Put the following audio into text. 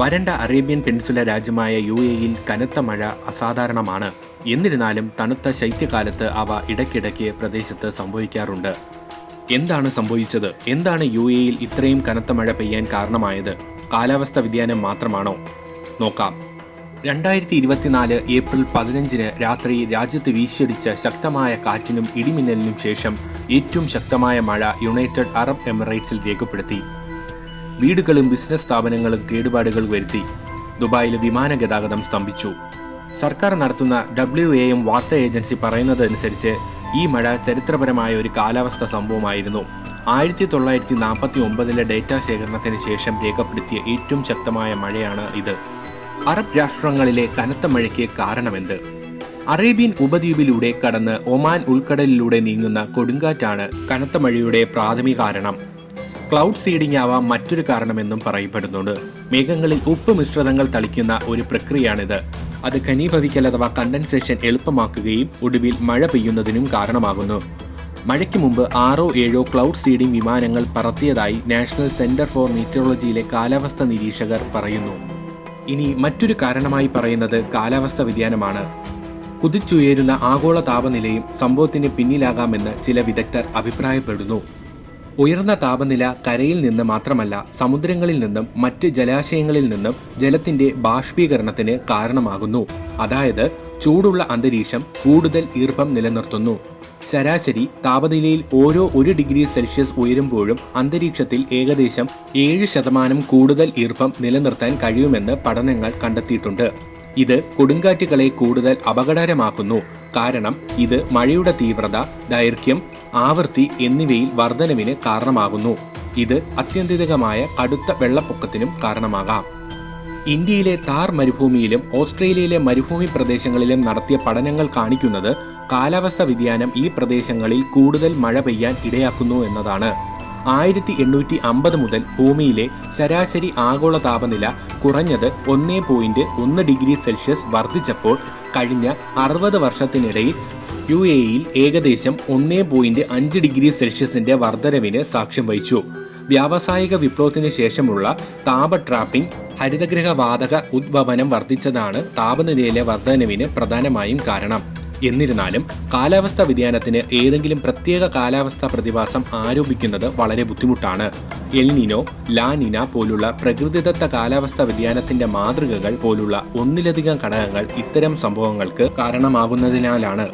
വരണ്ട Arabian peninsula രാജ്യമായ UAE-യിൽ കനത്ത മഴ അസാധാരണമാണ്. എന്നിരുന്നാലും തണുത്ത ശൈത്യകാലത്ത് അവ ഇടയ്ക്കിടയ്ക്ക് പ്രദേശത്ത് സംഭവിക്കാറുണ്ട്. എന്താണ് സംഭവിച്ചത്? എന്താണ് UAE-യിൽ ഇത്രയും കനത്ത മഴ പെയ്യാൻ കാരണമായത്? കാലാവസ്ഥ വ്യതിയാനം മാത്രമാണോ? നോക്കാം. 2024 ഏപ്രിൽ 15 രാത്രി രാജ്യത്ത് വീശിയടിച്ച ശക്തമായ കാറ്റിനും ഇടിമിന്നലിനും ശേഷം ഏറ്റവും ശക്തമായ മഴ യുണൈറ്റഡ് അറബ് എമിറേറ്റ്സിൽ രേഖപ്പെടുത്തി. വീടുകളും ബിസിനസ് സ്ഥാപനങ്ങളും കേടുപാടുകൾ വരുത്തി. ദുബായിൽ വിമാന ഗതാഗതം സ്തംഭിച്ചു. സർക്കാർ നടത്തുന്ന WAM വാർത്താ ഏജൻസി പറയുന്നതനുസരിച്ച് ഈ മഴ ചരിത്രപരമായ ഒരു കാലാവസ്ഥ സംഭവമായിരുന്നു. 1949 ഡേറ്റ ശേഖരണത്തിന് ശേഷം രേഖപ്പെടുത്തിയ ഏറ്റവും ശക്തമായ മഴയാണ് ഇത്. അറബ് രാഷ്ട്രങ്ങളിലെ കനത്ത മഴയ്ക്ക് കാരണമെന്ത്? അറേബ്യൻ ഉപദ്വീപിലൂടെ കടന്ന് ഒമാൻ ഉൾക്കടലിലൂടെ നീങ്ങുന്ന കൊടുങ്കാറ്റാണ് കനത്ത മഴയുടെ പ്രാഥമിക കാരണം. ക്ലൗഡ് സീഡിംഗ് ആവാം മറ്റൊരു കാരണമെന്നും പറയപ്പെടുന്നുണ്ട്. മേഘങ്ങളിൽ ഉപ്പ് മിശ്രിതങ്ങൾ തളിക്കുന്ന ഒരു പ്രക്രിയയാണിത്. അത് ഘനീഭവിക്കൽ അഥവാ കണ്ടൻസേഷൻ എളുപ്പമാക്കുകയും ഒടുവിൽ മഴ പെയ്യുന്നതിനും കാരണമാകുന്നു. മഴയ്ക്ക് മുമ്പ് 6-7 ക്ലൗഡ് സീഡിംഗ് വിമാനങ്ങൾ പറത്തിയതായി നാഷണൽ സെന്റർ ഫോർ മീറ്ററോളജിയിലെ കാലാവസ്ഥ നിരീക്ഷകർ പറയുന്നു. ഇനി മറ്റൊരു കാരണമായി പറയുന്നത് കാലാവസ്ഥ വ്യതിയാനമാണ്. കുതിച്ചുയരുന്ന ആഗോള താപനിലയും സംഭവത്തിന് പിന്നിലാകാമെന്ന് ചില വിദഗ്ധർ അഭിപ്രായപ്പെടുന്നു. ഉയർന്ന താപനില കരയിൽ നിന്ന് മാത്രമല്ല, സമുദ്രങ്ങളിൽ നിന്നും മറ്റ് ജലാശയങ്ങളിൽ നിന്നും ജലത്തിന്റെ ബാഷ്പീകരണത്തിന് കാരണമാകുന്നു. അതായത് ചൂടുള്ള അന്തരീക്ഷം കൂടുതൽ ഈർപ്പം നിലനിർത്തുന്നു. ശരാശരി താപനിലയിൽ ഓരോ 1 ഡിഗ്രി സെൽഷ്യസ് ഉയരുമ്പോഴും അന്തരീക്ഷത്തിൽ ഏകദേശം 7% കൂടുതൽ ഈർപ്പം നിലനിർത്താൻ കഴിയുമെന്ന് പഠനങ്ങൾ കണ്ടെത്തിയിട്ടുണ്ട്. ഇത് കൊടുങ്കാറ്റുകളെ കൂടുതൽ അപകടകരമാക്കുന്നു. കാരണം ഇത് മഴയുടെ തീവ്രത, ദൈർഘ്യം, ആവൃത്തി എന്നിവയിൽ വർധനവിന് കാരണമാകുന്നു. ഇത് അത്യന്തികമായ കടുത്ത വെള്ളപ്പൊക്കത്തിനും കാരണമാകാം. ഇന്ത്യയിലെ താർ മരുഭൂമിയിലും ഓസ്ട്രേലിയയിലെ മരുഭൂമി പ്രദേശങ്ങളിലും നടത്തിയ പഠനങ്ങൾ കാണിക്കുന്നത് കാലാവസ്ഥ വ്യതിയാനം ഈ പ്രദേശങ്ങളിൽ കൂടുതൽ മഴ പെയ്യാൻ ഇടയാക്കുന്നു എന്നതാണ്. 1850 മുതൽ ഭൂമിയിലെ ശരാശരി ആഗോള താപനില കുറഞ്ഞത് 1.1 ഡിഗ്രി സെൽഷ്യസ് വർദ്ധിച്ചപ്പോൾ കഴിഞ്ഞ 60 വർഷത്തിനിടയിൽ UAE-യിൽ ഏകദേശം 1.5 ഡിഗ്രി സെൽഷ്യസിന്റെ വർധനവിന് സാക്ഷ്യം വഹിച്ചു. വ്യാവസായിക വിപ്ലവത്തിന് ശേഷമുള്ള താപ ട്രാപ്പിംഗ്, ഹരിതഗൃഹ വാതക ഉദ്വമനം വർദ്ധിച്ചതാണ് താപനിലയിലെ വർധനവിന് പ്രധാനമായും കാരണം. എന്നിരുന്നാലും കാലാവസ്ഥാ വ്യതിയാനത്തിന് ഏതെങ്കിലും പ്രത്യേക കാലാവസ്ഥാ പ്രതിഭാസം ആരോപിക്കുന്നത് വളരെ ബുദ്ധിമുട്ടാണ്. എൽനിനോ, ലാനിന പോലുള്ള പ്രകൃതിദത്ത കാലാവസ്ഥാ വ്യതിയാനത്തിന്റെ മാതൃകകൾ പോലുള്ള ഒന്നിലധികം ഘടകങ്ങൾ ഇത്തരം സംഭവങ്ങൾക്ക് കാരണമാകുന്നതിനാലാണ്